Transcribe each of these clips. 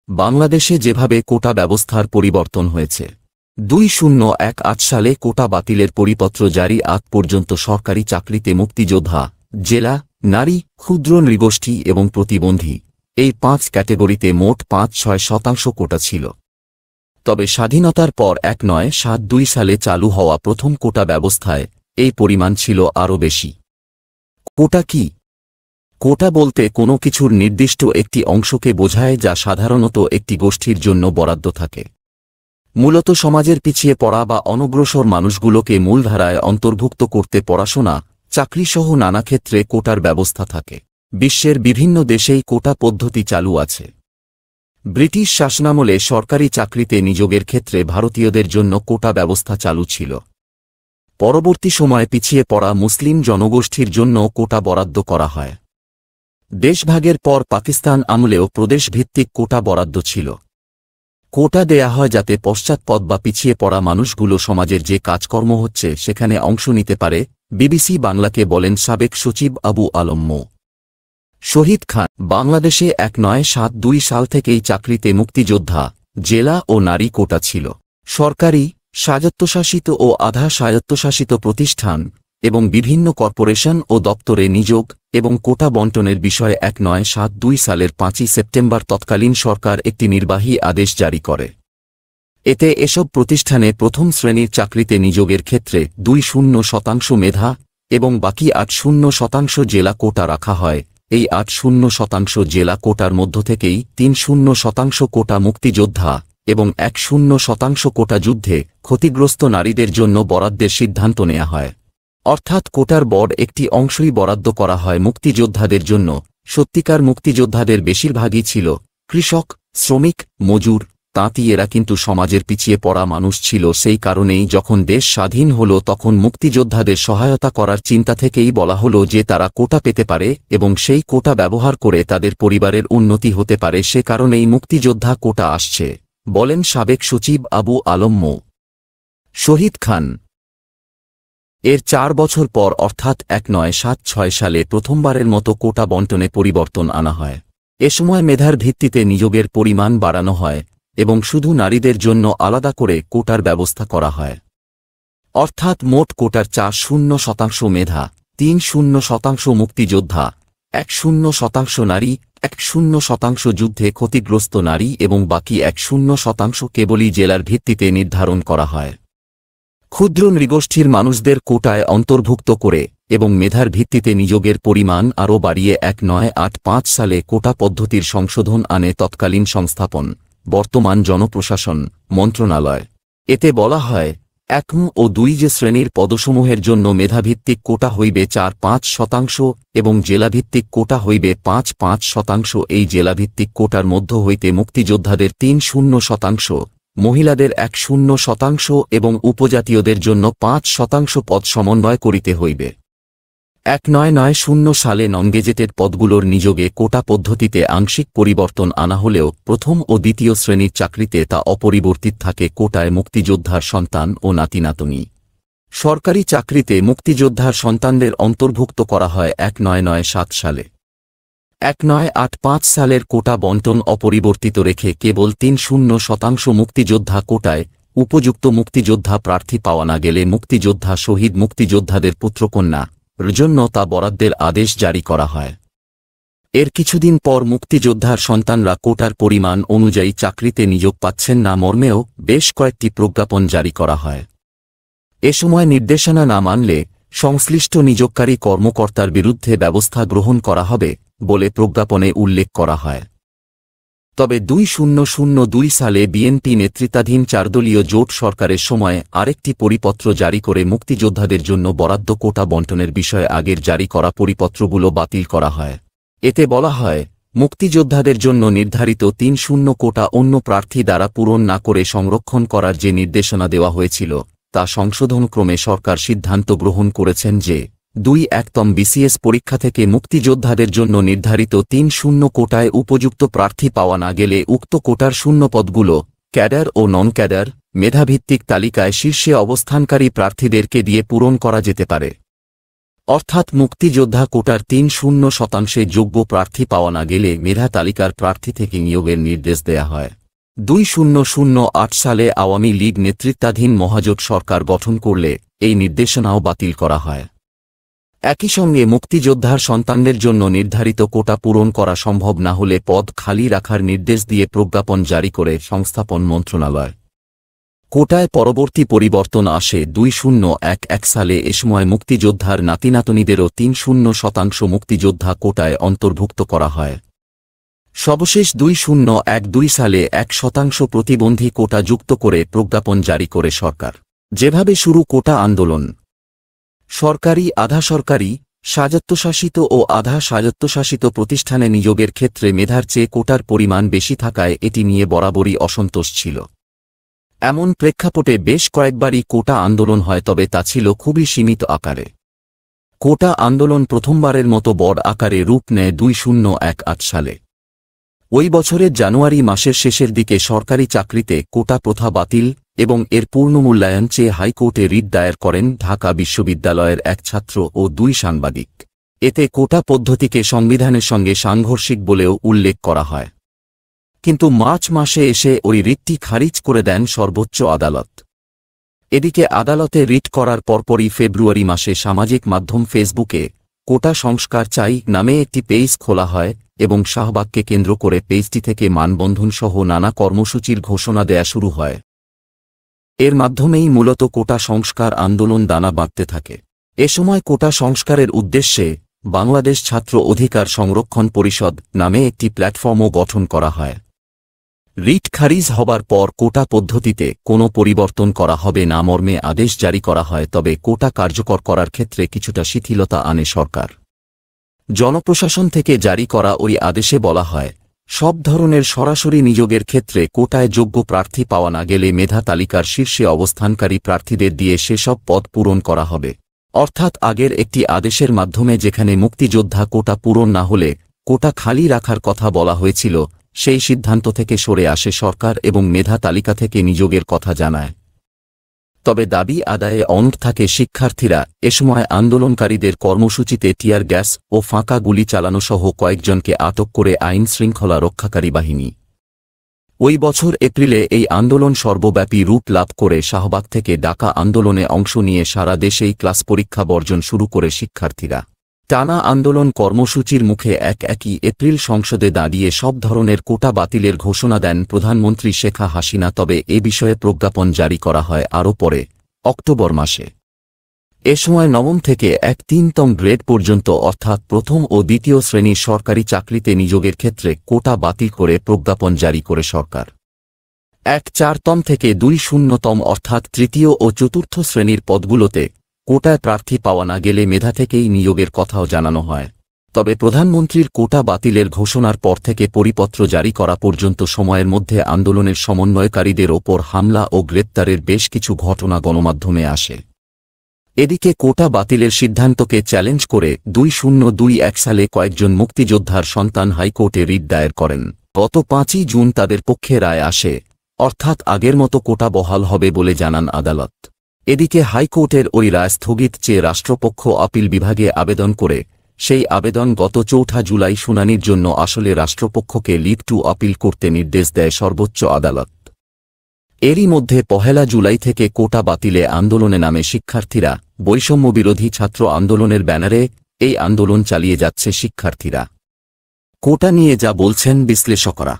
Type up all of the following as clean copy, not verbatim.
বাংলাদেশে যেভাবে কোটা ব্যবস্থার পরিবর্তন হয়েছে, 2018 সালে কোটা বাতিলের পরিপত্র জারি আগ পর্যন্ত সরকারি চাকরিতে মুক্তিযোদ্ধা, জেলা, নারী, ক্ষুদ্র নৃগোষ্ঠী এবং প্রতিবন্ধী এই 5 ক্যাটেগরিতে মোট 5-6% কোটা ছিল। তবে স্বাধীনতার পর 1972 সালে চালু হওয়া প্রথম কোটা ব্যবস্থায় এই পরিমাণ ছিল আরও বেশি। কোটা কি? কোটা বলতে কোনো কিছুর নির্দিষ্ট একটি অংশকে বোঝায় যা সাধারণত একটি গোষ্ঠীর জন্য বরাদ্দ থাকে। মূলত সমাজের পিছিয়ে পড়া বা অনগ্রসর মানুষগুলোকে মূলধারায় অন্তর্ভুক্ত করতে পড়াশোনা, চাকরিসহ নানা ক্ষেত্রে কোটার ব্যবস্থা থাকে। বিশ্বের বিভিন্ন দেশেই কোটা পদ্ধতি চালু আছে। ব্রিটিশ শাসনামলে সরকারি চাকরিতে নিয়োগের ক্ষেত্রে ভারতীয়দের জন্য কোটা ব্যবস্থা চালু ছিল। পরবর্তী সময়ে পিছিয়ে পড়া মুসলিম জনগোষ্ঠীর জন্য কোটা বরাদ্দ করা হয়। দেশভাগের পর পাকিস্তান আমলেও প্রদেশভিত্তিক কোটা বরাদ্দ ছিল। কোটা দেয়া হয় যাতে পশ্চাৎপদ বা পিছিয়ে পড়া মানুষগুলো সমাজের যে কাজকর্ম হচ্ছে সেখানে অংশ নিতে পারে। বিবিসি বাংলাকে বলেন সাবেক সচিব আবু আলম মো. শহীদ খান। বাংলাদেশে 1972 সাল থেকেই চাকরিতে মুক্তিযোদ্ধা, জেলা ও নারী কোটা ছিল। সরকারি, স্বায়ত্তশাসিত ও আধা স্বায়ত্তশাসিত প্রতিষ্ঠান এবং বিভিন্ন কর্পোরেশন ও দপ্তরে নিয়োগ এবং কোটা বণ্টনের বিষয়ে 1972 সালের 5 সেপ্টেম্বর তৎকালীন সরকার একটি নির্বাহী আদেশ জারি করে। এতে এসব প্রতিষ্ঠানে প্রথম শ্রেণীর চাকরিতে নিয়োগের ক্ষেত্রে 20% মেধা এবং বাকি 80% জেলা কোটা রাখা হয়। এই 80% জেলা কোটার মধ্য থেকেই 30% কোটা মুক্তিযোদ্ধা এবং 10% কোটা যুদ্ধে ক্ষতিগ্রস্ত নারীদের জন্য বরাদ্দের সিদ্ধান্ত নেওয়া হয়। অর্থাৎ কোটার বড় একটি অংশই বরাদ্দ করা হয় মুক্তিযোদ্ধাদের জন্য। সত্যিকার মুক্তিযোদ্ধাদের বেশিরভাগই ছিল কৃষক, শ্রমিক, মজুর, তাঁতি। এরা কিন্তু সমাজের পিছিয়ে পড়া মানুষ ছিল। সেই কারণেই যখন দেশ স্বাধীন হল তখন মুক্তিযোদ্ধাদের সহায়তা করার চিন্তা থেকেই বলা হলো যে তারা কোটা পেতে পারে এবং সেই কোটা ব্যবহার করে তাদের পরিবারের উন্নতি হতে পারে। সে কারণেই মুক্তিযোদ্ধা কোটা আসছে, বলেন সাবেক সচিব আবু আলম মো. শহীদ খান। এর 4 বছর পর অর্থাৎ 1976 সালে প্রথমবারের মতো কোটা বণ্টনে পরিবর্তন আনা হয়। এ সময় মেধার ভিত্তিতে নিয়োগের পরিমাণ বাড়ানো হয় এবং শুধু নারীদের জন্য আলাদা করে কোটার ব্যবস্থা করা হয়। অর্থাৎ মোট কোটার 40% মেধা, 30% মুক্তিযোদ্ধা, 10% নারী, 10% যুদ্ধে ক্ষতিগ্রস্ত নারী এবং বাকি 10% কেবলই জেলার ভিত্তিতে নির্ধারণ করা হয়। ক্ষুদ্র নৃগোষ্ঠীর মানুষদের কোটায় অন্তর্ভুক্ত করে এবং মেধার ভিত্তিতে নিয়োগের পরিমাণ আরও বাড়িয়ে 1985 সালে কোটা পদ্ধতির সংশোধন আনে তৎকালীন সংস্থাপন, বর্তমান জনপ্রশাসন মন্ত্রণালয়। এতে বলা হয় 1 ও 2 যে শ্রেণীর পদসমূহের জন্য মেধাভিত্তিক কোটা হইবে 4-5% এবং জেলাভিত্তিক কোটা হইবে 5-5%। এই জেলাভিত্তিক কোটার মধ্য হইতে মুক্তিযোদ্ধাদের 30% মহিলাদের 10% এবং উপজাতীয়দের জন্য 5% পদ সমন্বয় করিতে হইবে। 1990 সালে নন-গেজেটেড পদগুলোর নিয়োগে কোটা পদ্ধতিতে আংশিক পরিবর্তন আনা হলেও প্রথম ও দ্বিতীয় শ্রেণীর চাকরিতে তা অপরিবর্তিত থাকে। কোটায় মুক্তিযোদ্ধার সন্তান ও নাতি-নাতনী। সরকারি চাকরিতে মুক্তিযোদ্ধার সন্তানদের অন্তর্ভুক্ত করা হয় 1997 সালে। 1985 সালের কোটা বণ্টন অপরিবর্তিত রেখে কেবল 30% মুক্তিযোদ্ধা কোটায় উপযুক্ত মুক্তিযোদ্ধা প্রার্থী পাওয়া না গেলে মুক্তিযোদ্ধা শহীদ মুক্তিযোদ্ধাদের পুত্রকন্যা জন্য তা বরাদ্দের আদেশ জারি করা হয়। এর কিছুদিন পর মুক্তিযোদ্ধার সন্তানরা কোটার পরিমাণ অনুযায়ী চাকরিতে নিয়োগ পাচ্ছেন না মর্মেও বেশ কয়েকটি প্রজ্ঞাপন জারি করা হয়। এ সময় নির্দেশনা না মানলে সংশ্লিষ্ট নিয়োগকারী কর্মকর্তার বিরুদ্ধে ব্যবস্থা গ্রহণ করা হবে বলে প্রজ্ঞাপনে উল্লেখ করা হয়। তবে 2002 সালে বিএনপি নেতৃত্বাধীন 4 দলীয় জোট সরকারের সময় আরেকটি পরিপত্র জারি করে মুক্তিযোদ্ধাদের জন্য বরাদ্দ কোটা বণ্টনের বিষয়ে আগের জারি করা পরিপত্রগুলো বাতিল করা হয়। এতে বলা হয় মুক্তিযোদ্ধাদের জন্য নির্ধারিত 30 কোটা অন্য প্রার্থী দ্বারা পূরণ না করে সংরক্ষণ করার যে নির্দেশনা দেওয়া হয়েছিল তা সংশোধনক্রমে সরকার সিদ্ধান্ত গ্রহণ করেছেন যে 2-1তম বিসিএস পরীক্ষা থেকে মুক্তিযোদ্ধাদের জন্য নির্ধারিত 30 কোটায় উপযুক্ত প্রার্থী পাওয়া না গেলে উক্ত কোটার শূন্যপদগুলো ক্যাডার ও নন ক্যাডার মেধাভিত্তিক তালিকায় শীর্ষে অবস্থানকারী প্রার্থীদেরকে দিয়ে পূরণ করা যেতে পারে। অর্থাৎ মুক্তিযোদ্ধা কোটার ৩-০% যোগ্য প্রার্থী পাওয়া না গেলে মেধা তালিকার প্রার্থী থেকে নিয়োগের নির্দেশ দেয়া হয়। ২০০৮ সালে আওয়ামী লীগ নেতৃত্বাধীন মহাজোট সরকার গঠন করলে এই নির্দেশনাও বাতিল করা হয়। একই সঙ্গে মুক্তিযোদ্ধার সন্তানদের জন্য নির্ধারিত কোটা পূরণ করা সম্ভব না হলে পদ খালি রাখার নির্দেশ দিয়ে প্রজ্ঞাপন জারি করে সংস্থাপন মন্ত্রণালয়। কোটায় পরবর্তী পরিবর্তন আসে ২০১১ সালে। এ সময় মুক্তিযোদ্ধার নাতিনাতনীদেরও ৩-০% মুক্তিযোদ্ধা কোটায় অন্তর্ভুক্ত করা হয়। সর্বশেষ ২০১২ সালে ১% প্রতিবন্ধী কোটা যুক্ত করে প্রজ্ঞাপন জারি করে সরকার। যেভাবে শুরু কোটা আন্দোলন, সরকারি, আধা সরকারি, স্বায়ত্তশাসিত ও আধা স্বায়ত্তশাসিত প্রতিষ্ঠানে নিয়োগের ক্ষেত্রে মেধার চেয়ে কোটার পরিমাণ বেশি থাকায় এটি নিয়ে বরাবরই অসন্তোষ ছিল। এমন প্রেক্ষাপটে বেশ কয়েকবারই কোটা আন্দোলন হয়, তবে তা ছিল খুবই সীমিত আকারে। কোটা আন্দোলন প্রথমবারের মতো বড় আকারে রূপ নেয় ২০১৮ সালে। ওই বছরের জানুয়ারি মাসের শেষের দিকে সরকারি চাকরিতে কোটা প্রথা বাতিল এবং এর পুনর্মূল্যায়ন চেয়ে হাইকোর্টে রিট দায়ের করেন ঢাকা বিশ্ববিদ্যালয়ের এক ছাত্র ও ২ সাংবাদিক। এতে কোটা পদ্ধতিকে সংবিধানের সঙ্গে সাংঘর্ষিক বলেও উল্লেখ করা হয়। কিন্তু মার্চ মাসে এসে ওই রিটটি খারিজ করে দেন সর্বোচ্চ আদালত। এদিকে আদালতে রিট করার পরপরই ফেব্রুয়ারি মাসে সামাজিক মাধ্যম ফেসবুকে কোটা সংস্কার চাই নামে একটি পেজ খোলা হয় এবং শাহবাগকে কেন্দ্র করে পেজটি থেকে মানবন্ধনসহ নানা কর্মসূচির ঘোষণা দেয়া শুরু হয়। এর মাধ্যমেই মূলত কোটা সংস্কার আন্দোলন দানা বাঁধতে থাকে। এ সময় কোটা সংস্কারের উদ্দেশ্যে বাংলাদেশ ছাত্র অধিকার সংরক্ষণ পরিষদ নামে একটি প্ল্যাটফর্মও গঠন করা হয়। রিট খারিজ হবার পর কোটা পদ্ধতিতে কোনো পরিবর্তন করা হবে না মর্মে আদেশ জারি করা হয়, তবে কোটা কার্যকর করার ক্ষেত্রে কিছুটা শিথিলতা আনে সরকার। জনপ্রশাসন থেকে জারি করা ওই আদেশে বলা হয়, সব ধরনের সরাসরি নিয়োগের ক্ষেত্রে কোটায় যোগ্য প্রার্থী পাওয়া না গেলে মেধা তালিকার শীর্ষে অবস্থানকারী প্রার্থীদের দিয়ে সেসব পদ পূরণ করা হবে। অর্থাৎ আগের একটি আদেশের মাধ্যমে যেখানে মুক্তিযোদ্ধা কোটা পূরণ না হলে কোটা খালি রাখার কথা বলা হয়েছিল, সেই সিদ্ধান্ত থেকে সরে আসে সরকার এবং মেধা তালিকা থেকে নিয়োগের কথা জানায়। তবে দাবি আদায়ে অনড় থাকে শিক্ষার্থীরা। এ সময় আন্দোলনকারীদের কর্মসূচিতে টিয়ার গ্যাস ও ফাঁকা গুলি চালানো সহ কয়েকজনকে আটক করে আইন শৃঙ্খলা রক্ষাকারী বাহিনী। ওই বছর এপ্রিলে এই আন্দোলন সর্বব্যাপী রূপ লাভ করে শাহবাগ থেকে ডাকা আন্দোলনে অংশ নিয়ে সারা দেশেই ক্লাস পরীক্ষা বর্জন শুরু করে শিক্ষার্থীরা। টানা আন্দোলন কর্মসূচির মুখে ১ এপ্রিল সংসদে দাঁড়িয়ে সব ধরনের কোটা বাতিলের ঘোষণা দেন প্রধানমন্ত্রী শেখ হাসিনা। তবে এ বিষয়ে প্রজ্ঞাপন জারি করা হয় আরও পরে, অক্টোবর মাসে। এ সময় নবম থেকে ১-৩তম গ্রেড পর্যন্ত অর্থাৎ প্রথম ও দ্বিতীয় শ্রেণীর সরকারি চাকরিতে নিয়োগের ক্ষেত্রে কোটা বাতিল করে প্রজ্ঞাপন জারি করে সরকার। ১-৪তম থেকে ২-০তম অর্থাৎ তৃতীয় ও চতুর্থ শ্রেণীর পদগুলোতে কোটায় প্রার্থী পাওয়া না গেলে মেধা থেকেই নিয়োগের কথাও জানানো হয়। তবে প্রধানমন্ত্রীর কোটা বাতিলের ঘোষণার পর থেকে পরিপত্র জারি করা পর্যন্ত সময়ের মধ্যে আন্দোলনের সমন্বয়কারীদের ওপর হামলা ও গ্রেপ্তারের বেশ কিছু ঘটনা গণমাধ্যমে আসে। এদিকে কোটা বাতিলের সিদ্ধান্তকে চ্যালেঞ্জ করে ২০২১ সালে কয়েকজন মুক্তিযোদ্ধার সন্তান হাইকোর্টে রিট দায়ের করেন। গত ৫ই জুন তাদের পক্ষে রায় আসে, অর্থাৎ আগের মতো কোটা বহাল হবে বলে জানান আদালত। এদিকে হাইকোর্টের ওই রায় স্থগিত চেয়ে রাষ্ট্রপক্ষ আপিল বিভাগে আবেদন করে সেই আবেদন গত ৪ জুলাই শুনানির জন্য আসলে রাষ্ট্রপক্ষকে লিভ টু আপিল করতে নির্দেশ দেয় সর্বোচ্চ আদালত। এরই মধ্যে ১ জুলাই থেকে কোটা বাতিলে আন্দোলনে নামে শিক্ষার্থীরা। বৈষম্যবিরোধী ছাত্র আন্দোলনের ব্যানারে এই আন্দোলন চালিয়ে যাচ্ছে শিক্ষার্থীরা। কোটা নিয়ে যা বলছেন বিশ্লেষকরা।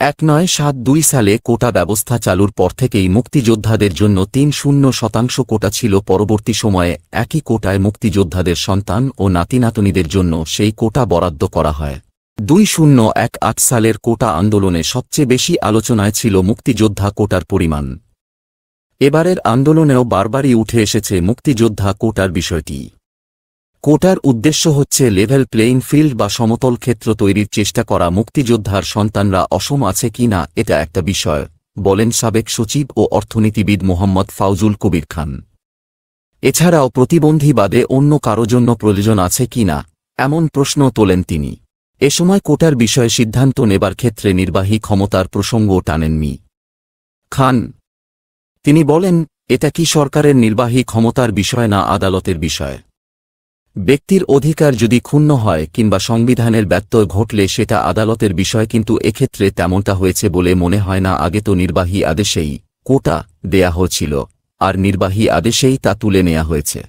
১৯৭২ সালে কোটা ব্যবস্থা চালুর পর থেকেই মুক্তিযোদ্ধাদের জন্য ৩-০% কোটা ছিল। পরবর্তী সময়ে একই কোটায় মুক্তিযোদ্ধাদের সন্তান ও নাতিনাতনীদের জন্য সেই কোটা বরাদ্দ করা হয়। ২০১৮ সালের কোটা আন্দোলনে সবচেয়ে বেশি আলোচনায় ছিল মুক্তিযোদ্ধা কোটার পরিমাণ। এবারের আন্দোলনেও বারবারই উঠে এসেছে মুক্তিযোদ্ধা কোটার বিষয়টি। কোটার উদ্দেশ্য হচ্ছে লেভেল প্লেইং ফিল্ড বা সমতল ক্ষেত্র তৈরির চেষ্টা করা। মুক্তিযোদ্ধার সন্তানরা অসম আছে কি না এটা একটা বিষয়, বলেন সাবেক সচিব ও অর্থনীতিবিদ মোহাম্মদ ফাউজুল কবির খান। এছাড়াও প্রতিবন্ধী বাদে অন্য কারো জন্য প্রয়োজন আছে কি না এমন প্রশ্ন তোলেন তিনি। এ সময় কোটার বিষয়ে সিদ্ধান্ত নেবার ক্ষেত্রে নির্বাহী ক্ষমতার প্রসঙ্গও টানেন মি খান। তিনি বলেন, এটা কি সরকারের নির্বাহী ক্ষমতার বিষয় না আদালতের বিষয়? ব্যক্তির অধিকার যদি ক্ষুণ্ণ হয় কিংবা সংবিধানের ব্যত্যয় ঘটলে সেটা আদালতের বিষয়, কিন্তু এক্ষেত্রে তেমনটা হয়েছে বলে মনে হয় না। আগে তো নির্বাহী আদেশেই কোটা দেয়া হয়েছিল, আর নির্বাহী আদেশেই তা তুলে নেওয়া হয়েছে।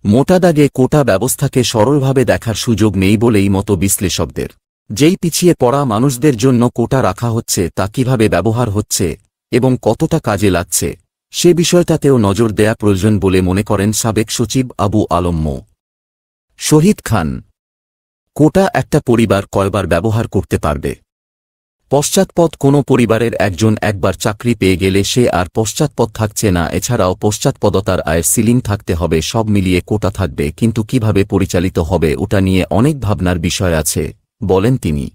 মোটা দাগে কোটা ব্যবস্থাকে সরলভাবে দেখার সুযোগ নেই বলেই মতো বিশ্লেষকদের। যেই পিছিয়ে পড়া মানুষদের জন্য কোটা রাখা হচ্ছে তা কিভাবে ব্যবহার হচ্ছে এবং কতটা কাজে লাগছে সে বিষয়টাতেও নজর দেয়া প্রয়োজন বলে মনে করেন সাবেক সচিব আবু আলম মো. শহীদ খান। কোটা একটা পরিবার কয়বার ব্যবহার করতে পারবে? পশ্চাৎপদ কোনো পরিবারের একজন একবার চাকরি পেয়ে গেলে সে আর পশ্চাৎপদ থাকছে না। এছাড়াও পশ্চাৎপদতার আয়ের সিলিং থাকতে হবে। সব মিলিয়ে কোটা থাকবে, কিন্তু কিভাবে পরিচালিত হবে ওটা নিয়ে অনেক ভাবনার বিষয় আছে বলেন তিনি।